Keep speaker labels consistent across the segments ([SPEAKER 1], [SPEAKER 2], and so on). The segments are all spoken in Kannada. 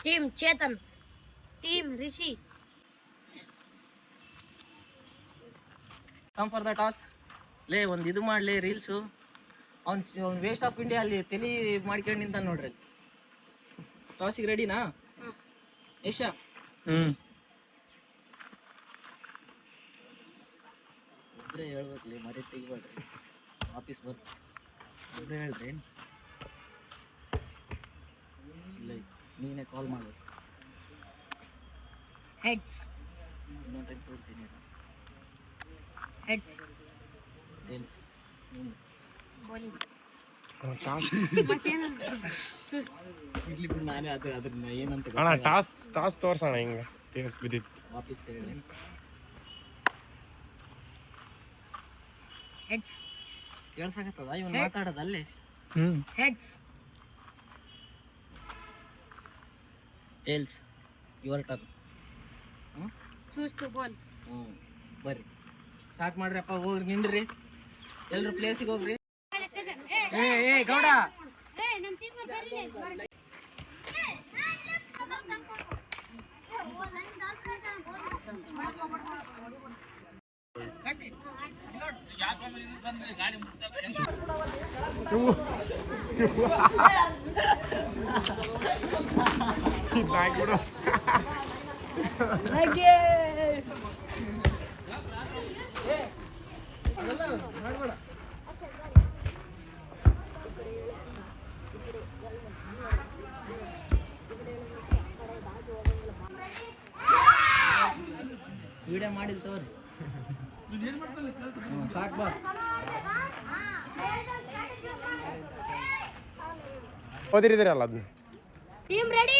[SPEAKER 1] Team Chetan, team Rishi.
[SPEAKER 2] Come for the toss. ಲೇ ಒಂದು ಇದು ಮಾಡಲಿ ರೀಲ್ಸು. ಅವ್ನು ವೇಸ್ಟ್ ಆಫ್ ಇಂಡಿಯಾ ಅಲ್ಲಿ ತಲೆ ಮಾಡ್ಕೊಂಡು ನಿಂತ ನೋಡ್ರಿ. ಟಾಸಿಗೆ ರೆಡಿನಾ ಯಶ? ಒಬ್ಬರೇ ಹೇಳ್ಬೇಕಲ್ಲಿ, ಮರಿ ತೆಗಿಬೇಡ್ರಿ. ಆಫೀಸ್ ಬರ್ರಿ ಒಬ್ಬರೇ ಹೇಳ್ರಿ. ಇಲ್ಲ ನೀನೇ ಕಾಲ್ ಮಾಡ್ಬೇಕು.
[SPEAKER 1] ಹೆಡ್ಸ್.
[SPEAKER 2] ಇನ್ನೊಂದು ಟೈಮ್ ತೋರಿಸ್ತೀನಿ.
[SPEAKER 1] ಹೆಡ್ಸ್.
[SPEAKER 2] ಟೇಲ್ಸ್.
[SPEAKER 1] ಬೌಲಿಂಗ್.
[SPEAKER 2] ಇರ್ಲಿ ಬಿಡು, ನಾನೇ ಅದ್ರನ್ನ ಏನಂತ
[SPEAKER 3] ಟಾಸ್ ತೋರ್ಸೋಣ. ಹಿಂಗೆ ಟೇಲ್ಸ್ ಬಿದ್ದಿತ್ತು.
[SPEAKER 2] ವಾಪಸ್ ಹೇಳಿ.
[SPEAKER 1] ಹೆಡ್ಸ್.
[SPEAKER 2] ಕೇಳ್ಸಾಕತ್ತದ ಇವನು ಮಾತಾಡೋದು ಅಲ್ಲೇ.
[SPEAKER 1] Heads.
[SPEAKER 2] Tails. Your turn.
[SPEAKER 1] Choose to bowl.
[SPEAKER 2] ಬರ್ರಿ ಸ್ಟಾರ್ಟ್ ಮಾಡ್ರಿ. ಅಪ್ಪ ಹೋಗ್ರಿ, ನಿಂದ್ರಿ ಎಲ್ರು ಪ್ಲೇಸಿಗೆ ಹೋಗ್ರಿ. ಏ ಗೌಡ, ವಿಡಿಯೋ ಮಾಡಿಲ್ ತೋರಿ. ಸಾಕು ಬಾ.
[SPEAKER 3] ಓದಿರಿದಿರಲ್ಲ ಅದನ್ನ.
[SPEAKER 1] Team ready.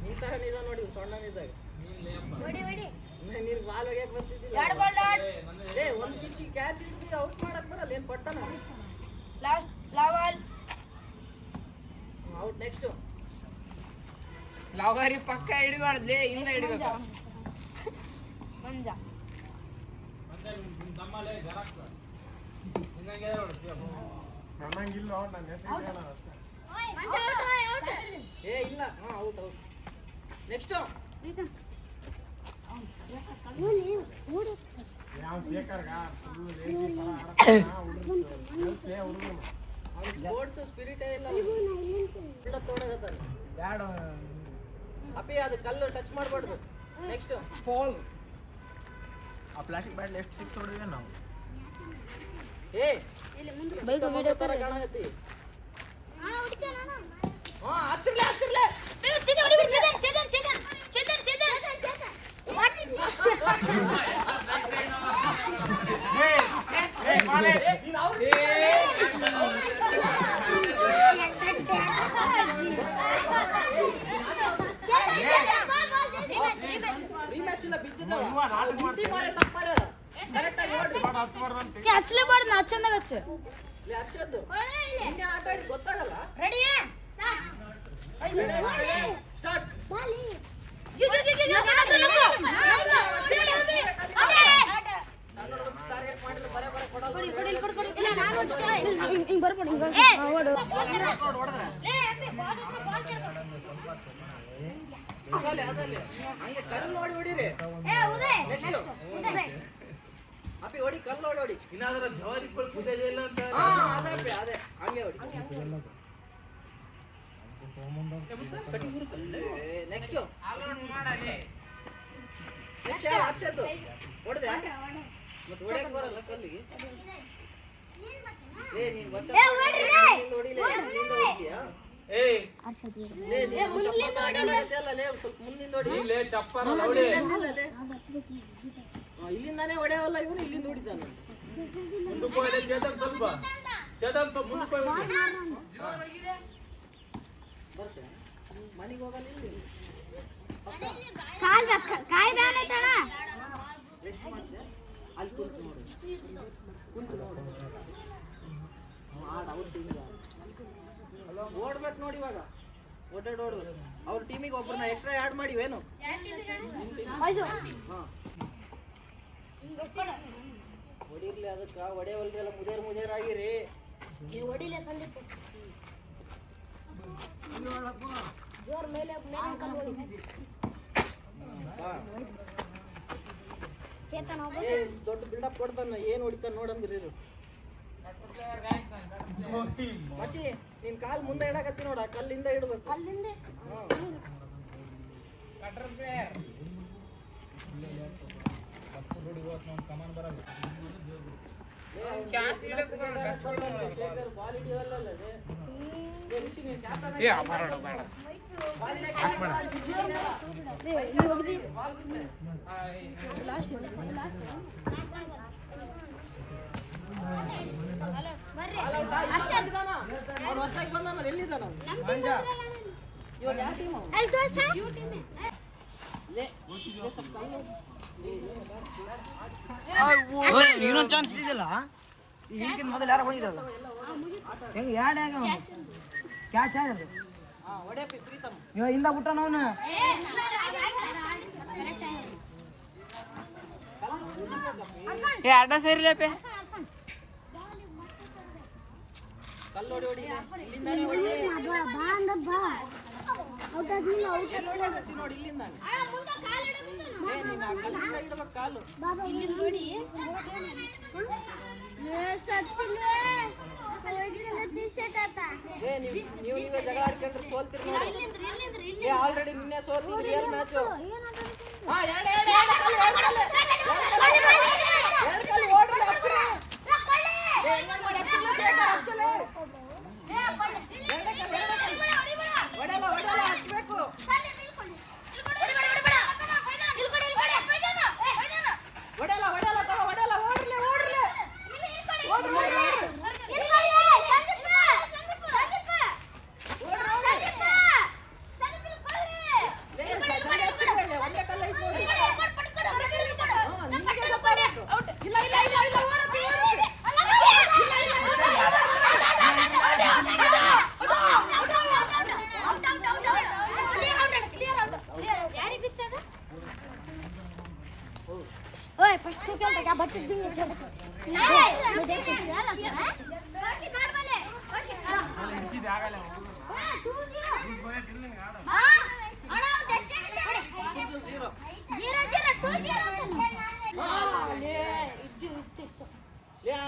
[SPEAKER 2] ನಿಂತಾರ ನಿದ ನೋಡಿ, ಸಣ್ಣನಿದ್ದಾಗ ನೀನು ಬಾಲ್ ಒಗ್ಯಾಕ ಬರ್ತಿದ್ದಿಲ್ಲ. ಒಂದು ಪಿಚ್ಚಿಗೆ ಕ್ಯಾಚ್ ಹಿಡಿದು ಔಟ್ ಮಾಡಕ್ ಬರಲ್ಲ. ಏನು ಪಟ್ಟನ
[SPEAKER 1] ಲಾಸ್ಟ್ ಲಾವಲ್
[SPEAKER 2] ಔಟ್. ನೆಕ್ಸ್ಟ್
[SPEAKER 4] ಲಾವರಿ ಪಕ್ಕ ಹಿಡಿಬಾರ್ದ್ಲಿ, ಹಿಂದ ಹಿಡಿಬೇಕು.
[SPEAKER 1] ಮಂಜ.
[SPEAKER 2] ಏ ಇಲ್ಲ, ಔಟ್ ಔಟ್. ನೆಕ್ಸ್ಟ್ ಸ್ಪೋರ್ಟ್ಸ್ ಸ್ಪಿರಿಟೇ ಇಲ್ಲ. ಬ್ಯಾಡ ಅಪ್ಪಿ, ಅದು ಕಲ್ಲು ಟಚ್ ಮಾಡಬಾರ್ದು. Next
[SPEAKER 4] fall. ಆ ಪ್ಲಾಸ್ಟಿಕ್ ಬ್ಯಾಟ್ ಲೆಫ್ಟ್ 6 ಹೊಡೆದ್ವಿ ನಾವು.
[SPEAKER 2] ಏ
[SPEAKER 1] ಬೈಕ್ ವಿಡಿಯೋ
[SPEAKER 2] ತರ ಕಾಣಕತ್ತಿ. ಹಚ್ಚಿರ್ಲೆ
[SPEAKER 1] ಹಚ್ಚಲೇಬಾರ್ದು, ನಾ ಚಂದಾಗ ಹಚ್ಚ.
[SPEAKER 2] ಆಟ ಆಡಿ ಗೊತ್ತಾಗಲ್ಲ.
[SPEAKER 1] Ready
[SPEAKER 2] start. ಹಂಗೆ ಕಲ್ಲು ನೋಡಿ ಹೊಡಿರಿ. ಅಪ್ಪಿ ಹೊಡಿ, ಕಲ್ಲು ನೋಡಿ ಹೊಡಿ. ಅದೇ ಹಂಗೆ ಹೊಡಿ. ನೆಕ್ಸ್ಟ್ ಹರ್ಷದ್ದು ಹೊಡೆದೆ. ಮತ್ತೆ ಹೊಡೆಯಕ್ಕೆ ಬರಲ್ಲ ಕಲ್ಲಿಗೆ. ನೀನ್ ಹೊಡಿತೀಯಾ? ಸ್ವಲ್ಪ ಮುಂದಿಂದ ಇಲ್ಲಿಂದಾನೇ ಹೊಡೆಯವಲ್ಲ ಇವನು, ಇಲ್ಲಿಂದ ಹೊಡಿತಾನೆ. ಮನೆಗೆ ಹೋಗಲ್ಲ. ಅಲ್ಲಿ ಕುಂತು ನೋಡು. ಓಡ್ಬೇಕು ನೋಡಿ ಇವಾಗ. ಓಡಾಡೋಡು ಅವ್ರ ಟೀಮಿಗೆ ಒಬ್ಬರನ್ನ ಎಕ್ಸ್ಟ್ರಾ ಆ್ಯಡ್ ಮಾಡಿವೇನು? ಹೊಡಿರ್ಲಿ ಅದಕ್ಕೆ ಹೊಡೆಯವಲ್ರಿ ಎಲ್ಲ ಮುದೇರ್ ಆಗಿರಿ. ದೊಡ್ಡ ಬಿಲ್ಡಪ್ ಕೊಡ್ತಾನ, ಏನ್ ಹೊಡಿತಾನ ನೋಡಂದ್ರಿ. ಮಚ್ಚಿ ನಿನ್ ಕಾಲ್ ಮುಂದೆ ಇಡಕತ್ತಿ ನೋಡ, ಕಲ್ಲಿಂದ ಇಡ್ಬೇಕು. ಹೊಸದಾಗಿ ಬಂದಾನ, ಎಲ್ಲಿದ್ದಾನ ಇವಾಗ? ಯಾವ ಟೀಮ್?
[SPEAKER 5] ಇನ್ನೊಂದು ಚಾನ್ಸ್ ಇದೆಯಲ್ಲ, ಈಗಿನ ಮೊದಲು ಯಾರು ಬಂದಿದ್ದಲ್ಲ ಹೆಂಗೆ ಎರಡು ಕ್ಯಾಚ್ ಯಾರು ಇವ ಹಿಂದ ಬಿಟ್ಟಾನ ಅವನು. ಅಡ್ಡ ಸೇರಿಲಪ್ಪೆ
[SPEAKER 2] ಕಲ್ಲು ಹೊಡಿ ಇಲ್ಲಿಂದಾನೆ ನೋಡಿ, ಇಲ್ಲಿಂದ ಕಲ್ಲಿಂದ ಇಡ್ಬೇಕು ಕಾಲು. ನೀವೇ ಜಗಳ ಆಡ್ಕೊಂಡ್ರೆ ಸೋಲ್ತೀರಿ ನೋಡಿ. ಆಲ್ರೆಡಿ ನಿನ್ನೆ ಸೋಲ್ತಿದ್ರಿ ರಿಯಲ್ ಮ್ಯಾಚ್. ಹಚ್ಬೇಕು.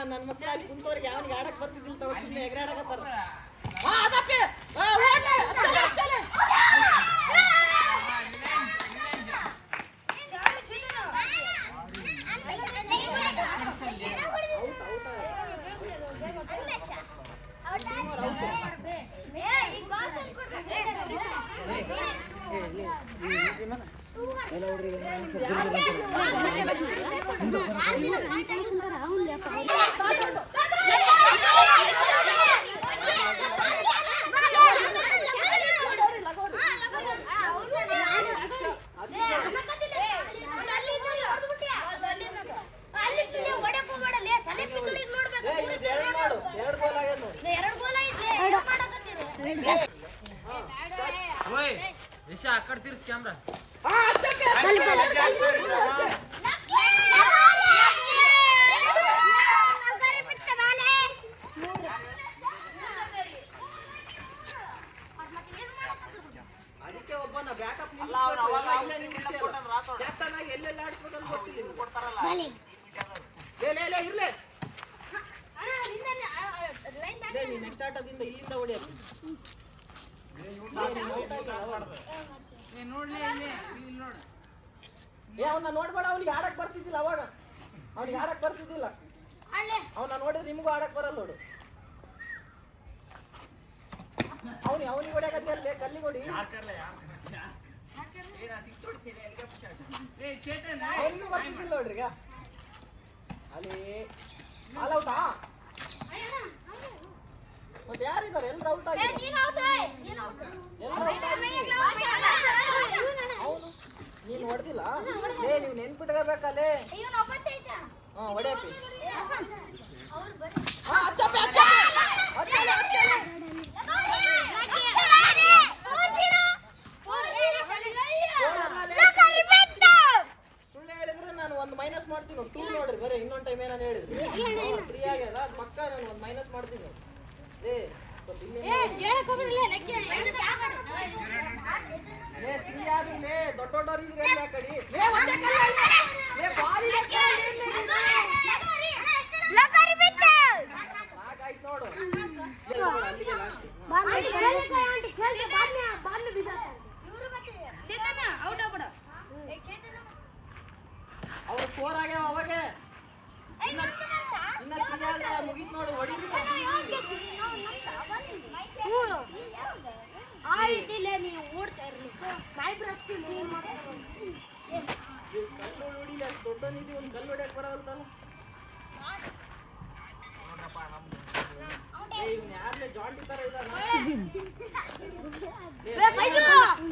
[SPEAKER 2] ನನ್ನ ಮಕ್ಕಳು ಅಲ್ಲಿ ಕುಂತವ್ರಿಗೆ ಯಾವನಿಗೆ ಆಡಕ್ ಬರ್ತಿದ್ದಿಲ್ಲ ತಗೋ, ಸುಮ್ಮನೆ ಎಗರಾಡಕತ್ತಾರ.
[SPEAKER 5] ಅక్కడ ತಿರ್ಸಿ ಕ್ಯಾಮ್ರಾ.
[SPEAKER 2] ಅದಕ್ಕೆ ಒಬ್ಬನ ಬ್ಯಾಕಪ್ ಕ್ಯಾಪ್ಟನ್ ಆಗಿ ಎಲ್ಲೆಲ್ಲ ಆಡಿಸ್ಬೇಕಂತ ಗೊತ್ತಿಲ್ಲ. ಇರ್ಲಿ ನೆಕ್ಸ್ಟ್ ಆಟದಿಂದ ಇಲ್ಲಿಂದ ಹೊಡಿಯಲ್ಲ. ಅವನ್ನ ನೋಡ್ಬೇಡ, ಅವ್ನಿಗೆ ಆಡಕ್ ಬರ್ತಿದ್ದಿಲ್ಲ ಅವಾಗ, ಅವ್ನಿಗೆ ಆಡಕ್ ಬರ್ತಿದ್ದಿಲ್ಲ. ಅವನ್ನ ನೋಡಿದ್ರೆ ನಿಮಗೂ ಆಡಕ್ ಬರಲ್ಲ ನೋಡು. ಅವನಿಗೆ ಹೊಡ್ಯಾಕತ್ತಿ ಅಲ್ಲೇ ಕಲ್ಲಿಗೆ ಹೊಡಿ. ಅವನಿಗೂ ಬರ್ತಿದ್ದಿಲ್ಲ ನೋಡ್ರಿ. ಈಗ ಅಲ್ಲಿ ಆಲ್ ಔಟಾ? ಮತ್ತೆ ಯಾರಿದ್ದಾರೆ? ಎಲ್ಲರೂ ಔಟ್ ಆಗಿ ಅವನು ನೀನು ಹೊಡೆದಿಲ್ಲ. ನೀವು ನೆನ್ಪಿಟ್ಕೋಬೇಕಲ್ಲೇ. ಹೊಡೆಯಪ್ಪಿ. ಬೇರೆ ಇನ್ನೊಂದು ಟೈಮ್ ಏನಾನು ಹೇಳಿದ್ರು 3 ಆಗ್ಯದ ಪಕ್ಕ ನಾನು ಒಂದು ಮೈನಸ್ ಮಾಡ್ತೀನಿ ಏ ಸ್ವಲ್ಪ ಲೇ 3 ಆದ್ಮೇಲೆ ದೊಡ್ಡವ್ರು ಇದ್ರೆ ಆ ಕಡೆ ಲೇ ಒಂದೇ ಕಲ್ಲ ಲೇ ಬಾರಿ ಆಯ್ತು ನೋಡು ಅಲ್ಲಿಗೆ ಲಾಸ್ಟ್ ಅವ್ರು 4 ಆಗ್ಯಾವ ಅವಾಗೆ ಇನ್ನ 3 ಆದ್ರೆ ಮುಗೀತು ನೋಡು ಹೊಡಿರಿ
[SPEAKER 1] ನೀವು ಓಡ್ತಾ ಇರ್ಲಿ
[SPEAKER 2] ಕಲ್ಲು ಹೊಡಿಲಿ ಅಷ್ಟು ದೊಡ್ಡ ನಿಧಿ ಒಂದು ಕಲ್ಲು ಹೊಡ್ಯಕ್ಕೆ ಬರವಲ್ತಲ್ಲ ಯಾರೇ ಜಾಂಟಿ ತರ ಇದಾನ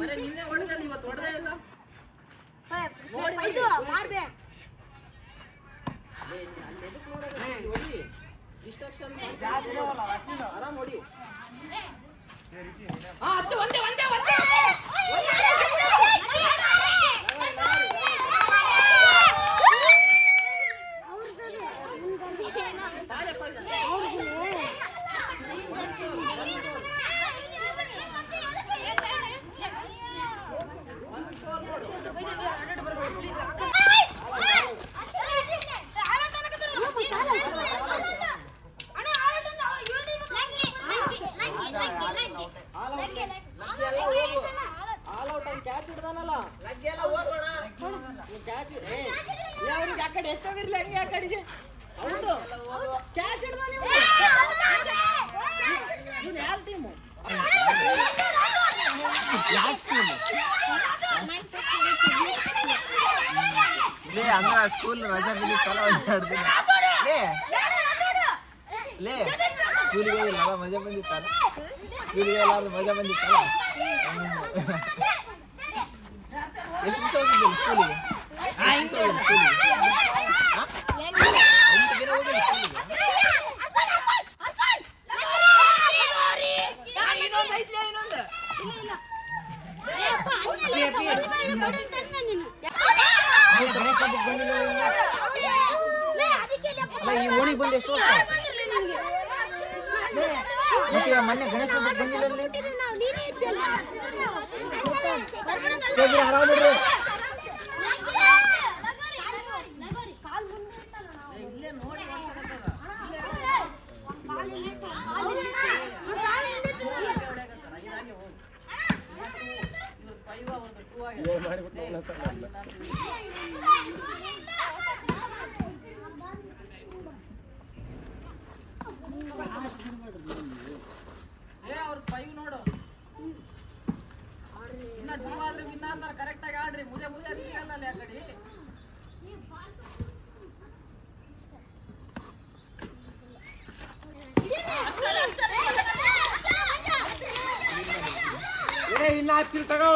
[SPEAKER 2] ಬರೀ ನಿನ್ನೆ ಹೊಡೆದಲ್ಲಿ ಇವತ್ತು ಹೊಡೆದೇ ಇಲ್ಲ ಡಿಸ್ಟ್ರಾಕ್ಷನ್ ಆರಾಮ್ ಹೊಡಿ ಕ್ಯಾಚ್ ಹಿಡ್ದಾನಲ್ಲ ಲಗ್ಗೆ ಎಲ್ಲ ಹೋಗೋಣ ಕ್ಯಾಚ್ ಆ ಕಡೆ ಎಷ್ಟೋಗಿರ್ಲಿ ಹಂಗೆ ಆ ಕಡೆಗೆ ಹೌದು ಕ್ಯಾಚ್ ಹಿಡ್ದಾನೆ ಇವನು ಯಾರ ಟೀಮು
[SPEAKER 4] ಸ್ಕೂಲ್ ರಜಾ ಬಿದ್ದಿತ್ತಲ್ಲ ಲೇ ಸ್ಕೂಲಿಗೆ ಹೋಗಿಲ್ಲ ಮಜಾ ಬಂದಿತ್ತಲ್ಲ ಸ್ಕೂಲಿಗೆ ಎಲ್ಲಾರು ಮಜಾ ಬಂದಿತ್ತಲ್ಲ ಎಷ್ಟು ದಿವಸ ಹೋಗಿದ್ದಿಲ್ಲ ಸ್ಕೂಲಿಗೆ 8 ದಿನ ಹೋಗಿಲ್ಲ ಸ್ಕೂಲಿಗೆ ಈ ಓಣಿಗೆ ಬಂದು ಎಷ್ಟು ವರ್ಷ ಮೊನ್ನೆ ಗಣೇಶ ಬಂದಿಲ್ಲ
[SPEAKER 2] ಅವ್ರದ್ದು 5 ನೋಡು ಇನ್ನ 2 ಆದ್ರೆ ವಿನ್ ಆದ್ರೆ ಕರೆಕ್ಟ್ ಆಗಿ ಆಡ್ರಿ ಮುದೆ ಅಲ್ಲ ಆ ಕಡೆ
[SPEAKER 3] ಇನ್ನ ಹಚ್ಚಿಲ್ ತಗೋ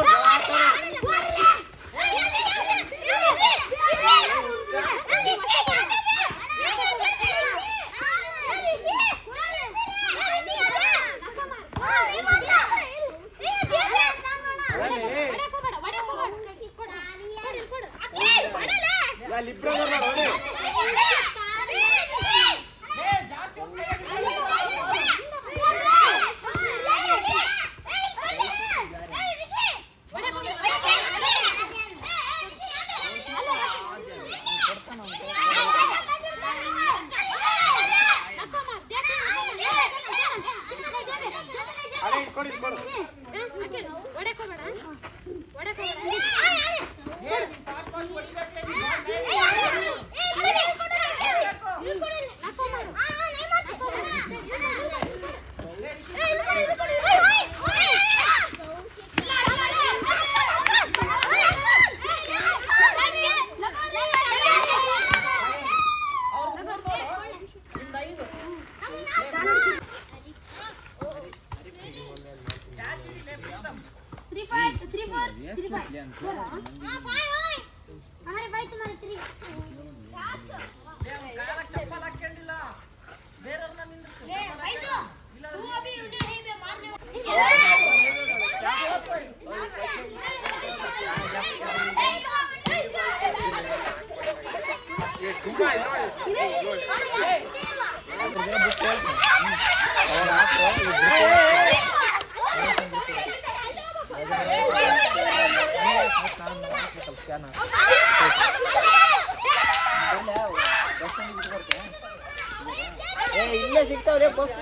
[SPEAKER 2] ಇಲ್ಲೇ ಸಿಗ್ತಾವ್ರೆ ಬಸ್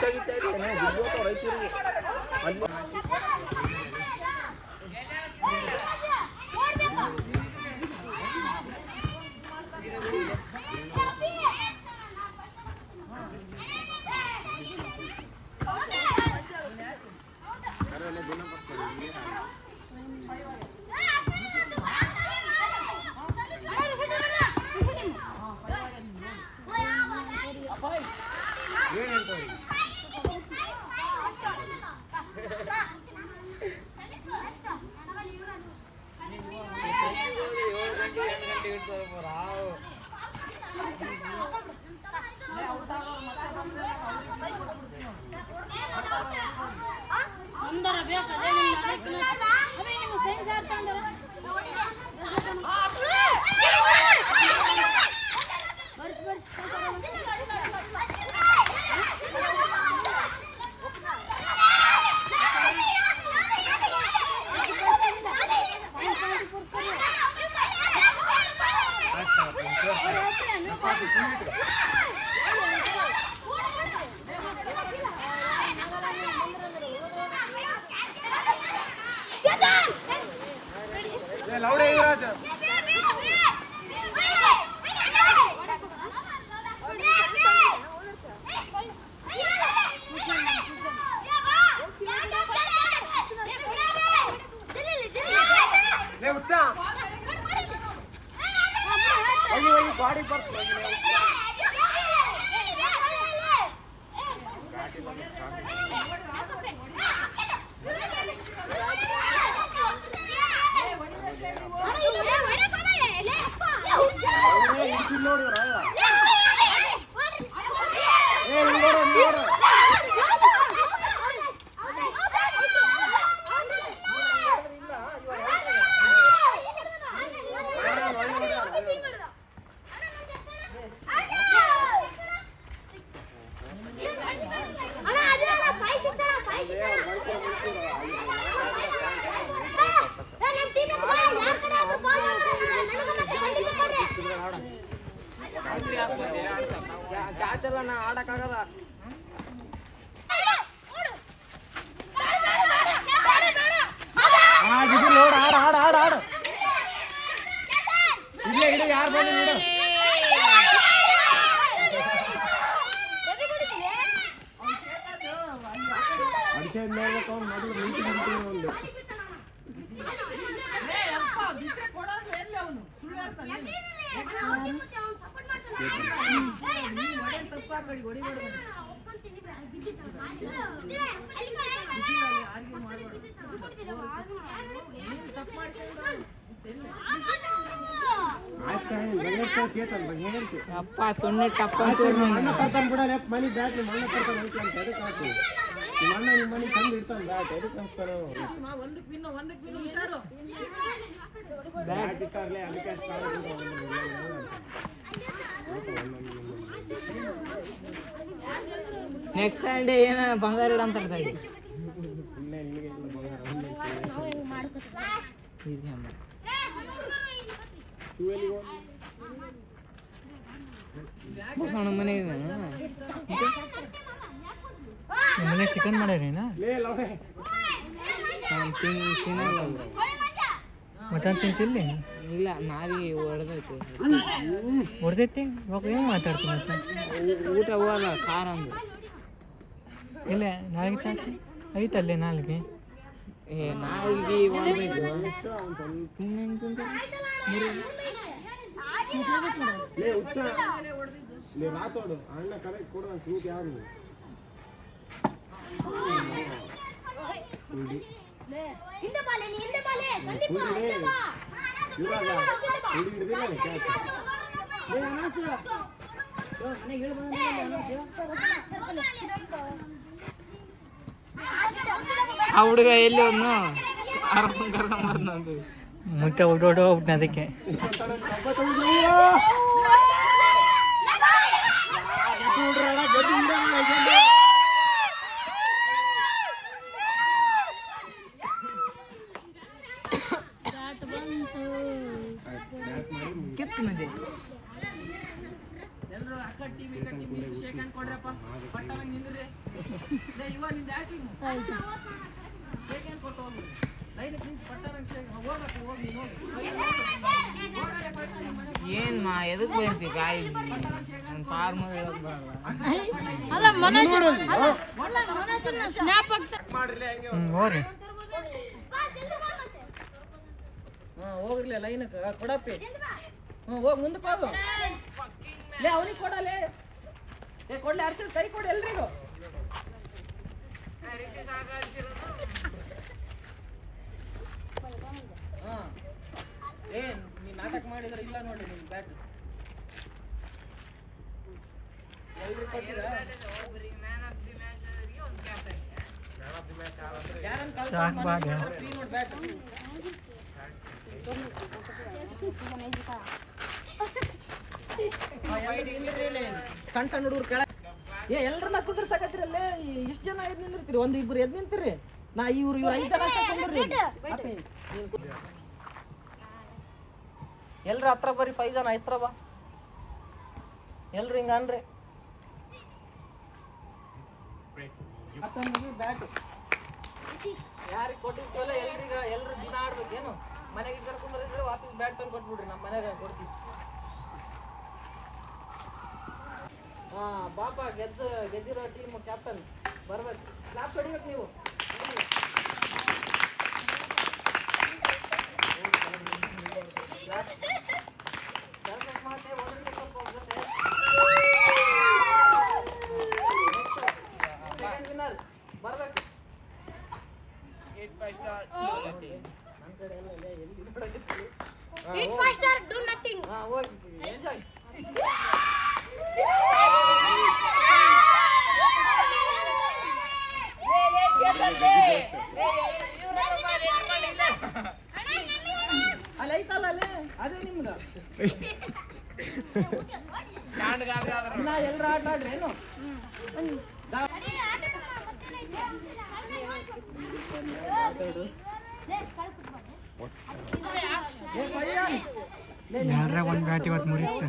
[SPEAKER 2] ರೈತರಿಗೆ
[SPEAKER 3] ಲೌಡೆ ಯುವರಾಜ ಲೇ ಉಚ್ಚ ಒಳ್ಳೆ ಒಳ್ಳೆ ಗಾಡಿ ಬರ್ತದೆ
[SPEAKER 2] ಕ್ಯಾಚಲ್ಲ ಆಡಕ್ಕಾಗಲ್ಲ.
[SPEAKER 3] ಇಲ್ಲೇ ಇಡು ಯಾರು ಬಂದು ನೋಡು ಅಡಿಕೆ ಮೇಲ್ಬೇಕು ಅವ್ನು ಮೊದಲು ನಿಂತು ನಿಂತೀನಿ ಒಂದು
[SPEAKER 2] ಅಪ್ಪ ತೊಣ್ಣೆ ಟಪ್ಪ
[SPEAKER 3] ಮಣ್ಣ ತರ್ತಾನೆ ಬಿಡಲ್ಲ ಮನೆ ಬ್ಯಾಟ್ ಮಣ್ಣ ತರ್ತಾನೆ ಅಂತ ಅದಕ್ಕೆ ಹಾಕಿ ಮಣ್ಣ ನಿಮ್ಮ ಮನೆ ತಂದು ಇಡ್ತಾನೆ ಬ್ಯಾಟ್ ಅದಕ್ಕೆ ಅನ್ಸ್ತಾನೆ ಬ್ಯಾಟ್ ಇಟ್ಟಾರ್ಲೆ ಅದಕ್ಕೆ
[SPEAKER 2] ನೆಕ್ಸ್ಟ್ ಸಂಡೇ ಏನ ಬಂಗಾರ ಇಡ ಅಂತ ಹೇಳ್ತಾರೆ. ಮನೆ
[SPEAKER 5] ಮನೆ ಚಿಕನ್ ಮಾಡ್ಯಾರೇನ
[SPEAKER 2] ತಿನ್ನಲ್ಲ
[SPEAKER 5] ಮಟನ್ ತಿಂತಿಲ್ಲಿ
[SPEAKER 2] ಇಲ್ಲ ನಾರಿ ಹೊಡೆದೈತೆ
[SPEAKER 5] ಹೊಡೆದೈತಿ ಇವಾಗ ಹೆಂಗ್ ಮಾತಾಡ್ತೀನಿ ಮತ್ತೆ
[SPEAKER 2] ಊಟ ಹೋಗಲ್ಲ ಖಾರ ಅಂದು
[SPEAKER 5] ಇಲ್ಲ ನಾಲ್ಗೆ ಚಾಚಿ ಐತಲ್ಲೇ ನಾಲ್ಗೆ
[SPEAKER 2] ನಾಲ್ಗೆ
[SPEAKER 3] ರಾತೋಡು ಅಣ್ಣ ಕರೆ ಕೊಡ ಸೂಟ್ ಯಾರು
[SPEAKER 2] ಆ ಹುಡುಗ ಎಲ್ಲಿ ಹೋದ್ನು ಕರ್ಕೊಂಬರ್ನಂದು
[SPEAKER 5] ಮುಟ್ಟೆ ಹೋಗ್ಬಿಟ್ನ ಅದಕ್ಕೆ
[SPEAKER 3] ನೋಡ್ರಣ ಗೆದ್ದು ಬಿಡೋಣ
[SPEAKER 5] ಕಿತ್ತು ಮಂಜೆ
[SPEAKER 2] ಎಲ್ಲರೂ ಅಕ್ಕ ಟೀಮ್ ಶೇಕ್ ಹ್ಯಾಂಡ್ ಕೊಡ್ರಪ್ಪ ಪಟ್ಟನಂಗೆ ನಿಂದ್ರಿ ಲೇ ಇವ ನಿಂದ ಯಾವ ಟೀಮ್ ಶೇಕ್ ಹ್ಯಾಂಡ್ ಕೊಟ್ಟು ಹೋಗ್ರಿ ಲೈನಕ್ಕೆ ನಿಂತು ಪಟ್ಟನಂಗೆ ಶೇಕ್ ಹೋಗ್ಬೇಕು ಹೋಗಿ ನೋಡಿ
[SPEAKER 5] ಏನ್ ಮಾ ಎದಕ್ ಬೈತಿ ಕಾಯಿ ನನ್ನ ಫಾರ್ಮರ್ ಹೇಳಕ್ ಬರಲ್ಲ
[SPEAKER 1] ಅಲ್ಲ ಮನೋಜ್ ಸ್ನ್ಯಾಪ್
[SPEAKER 3] ಮಾಡ್ರಿ ಹಂಗೆ
[SPEAKER 5] ಹೋರಿ
[SPEAKER 2] ಹಾಂ ಹೋಗ್ರಲೇ ಲೈನಕ್ಕೆ ಕೊಡಪ್ಪಿ ಹೋಗಿ ಮುಂದಕ್ಕೆ ಹೋಗು ಲೇ ಅವ್ನಿಗೆ ಕೊಡಲೇ ಏ ಕೊಡ್ಲಿ ಅರ್ಸಿಡ್ ಕೈ ಕೊಡಿ ಎಲ್ರಿಗೂ ಹಾಂ ಏ ನೀ ನಾಟಕ ಮಾಡಿದ್ರೆ ಇಲ್ಲ ನೋಡಿ ನಿಮ್ಗೆ ಬ್ಯಾಟ್ ಎಲ್ರಿಗೂ ಕೊಟ್ಟಿರಾ ಯಾರನ್ನ ಕಳ್ಕೊಂಡು ಫ್ರೀ ನೋಡಿ ಬ್ಯಾಟ್ ಸಣ್ಣ ಸಣ್ಣ ಹುಡುಗರು ಕೆಳ ಏ ಎಲ್ಲರನ್ನ ಕುಂದ್ರಸಾಕತ್ತೀರಲ್ಲೇ ಇಷ್ಟು ಜನ ಎದ್ ನಿಂದಿರ್ತೀರಿ ಒಂದು ಇಬ್ರು ಎದ್ ನಿಂತಿರಿ ನಾ ಇವ್ರು 5 ಜನ ಕುಂದ್ರಿ ಎಲ್ರು ಹತ್ರ ಬರ್ರಿ 5 ಜನ ಹತ್ರ ಬಾ ಎಲ್ರು ಹಿಂಗ ಅನ್ರಿ ಬ್ಯಾಟ್ ಯಾರಿಗೆ ಕೊಟ್ಟಿರ್ತೀವಲ್ಲ ಎಲ್ರು ದಿನ ಆಡ್ಬೇಕೇನು ಮನೆಗೆ ಕರ್ಕೊಂಡ್ಬಂದಿದ್ರೆ ವಾಪಸ್ ಬ್ಯಾಟ್ ತಂದು ಕೊಟ್ಬಿಡ್ರಿ ನಮ್ಮ ಮನೆಗೆ ಕೊಡ್ತೀವಿ ಹಾ ಬಾಪ ಗೆದ್ದಿರೋ ಟೀಮ್ ಕ್ಯಾಪ್ಟನ್ ಬರ್ಬೇಕು ಕ್ಲಾಪ್ಸ್ ಹೊಡಿಬೇಕು ನೀವು ಬರ್ಬೇಕು
[SPEAKER 1] 5 star do nothing
[SPEAKER 2] ಹಾ ಹೋಗಿ ಎಂಜಾಯ್ ಅಲ್ಲಿ ಐತಲ್ಲ ಅಲ್ಲೇ ಅದೇ ನಿಮ್ಗ ನಾ ಎಲ್ರು ಆಟ ಆಡ್ರಿ ಏನು
[SPEAKER 3] ಒಂದು ಬ್ಯಾಟ್ ಇವತ್ತು ಮುರಿಯುತ್ತೆ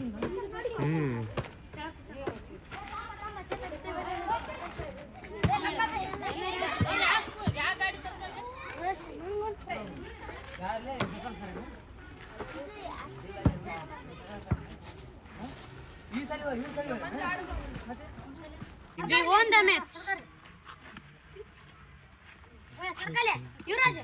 [SPEAKER 1] we won the match ಸರ್ಕಲೆ Yuvraj